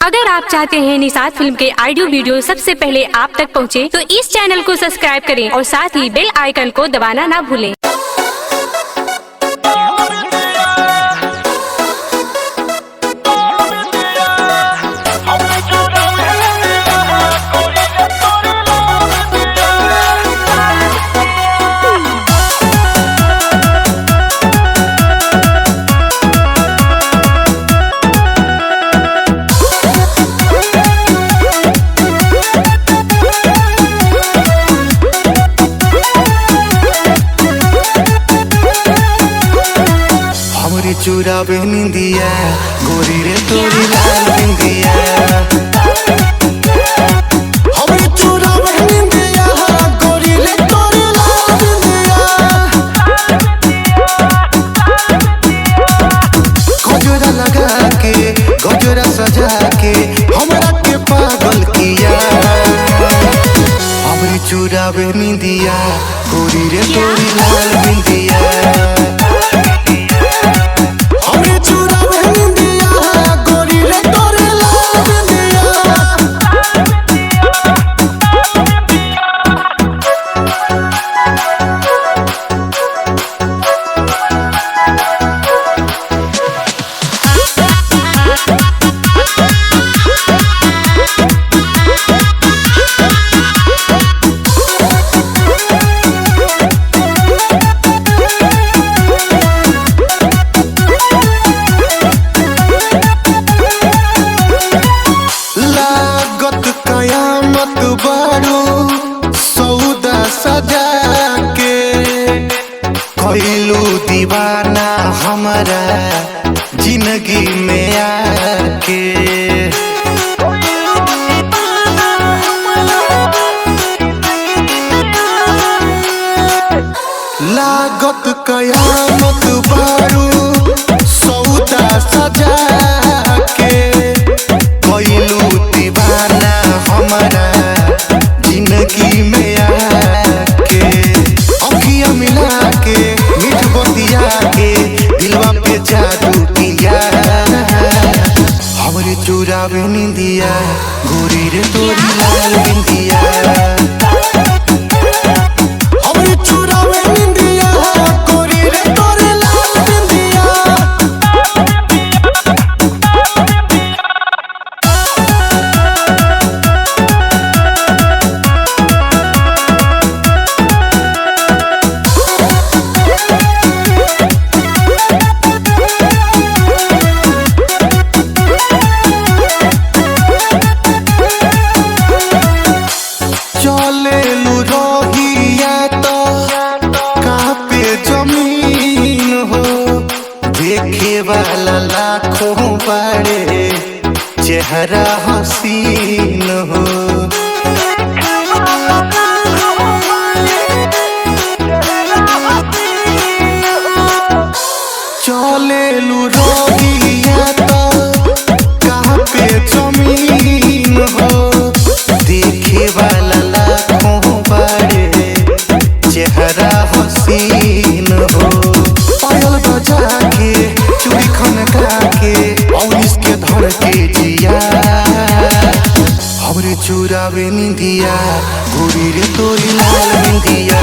अगर आप चाहते हैं निषाद फिल्म के ऑडियो वीडियो सबसे पहले आप तक पहुंचे, तो इस चैनल को सब्सक्राइब करें और साथ ही बेल आइकन को दबाना ना भूलें। चुरावे निंदिया गोरी रे तोरी लाल बिंदिया, हमें चुरावे निंदिया गोरी रे तोरी लाल बिंदिया। गजरा लगा के गजरा सजा के हमरा के पागल किया, हमें चुरावे निंदिया गोरी रे तोरी लाल बिंदिया। सौदा सजा के कोइलू दीवाना हमारा जिंदगी में आके, लागत कयामत बारू सौदा सजा के कोइलू दीवाना हमारा जिंदगी में आके, अखियां मिला के मीठ बतिया के दिलवा पे जादू किया, हमरे चुरावे निंदिया गोरी रे तोरी लाल बिंदिया। देखे वाला लाखों बड़े चेहरा हसीन हो, चले लू रोगिया तो कहाँ पे जमीन हो, देखे वाला लाखों बड़े चेहरा हसीन हो, पायल बजा के चूड़ी खनका के और इसके धर के जिया, हमरे चुरावे निंदिया गोरी रे तोरी लाल बिंदिया।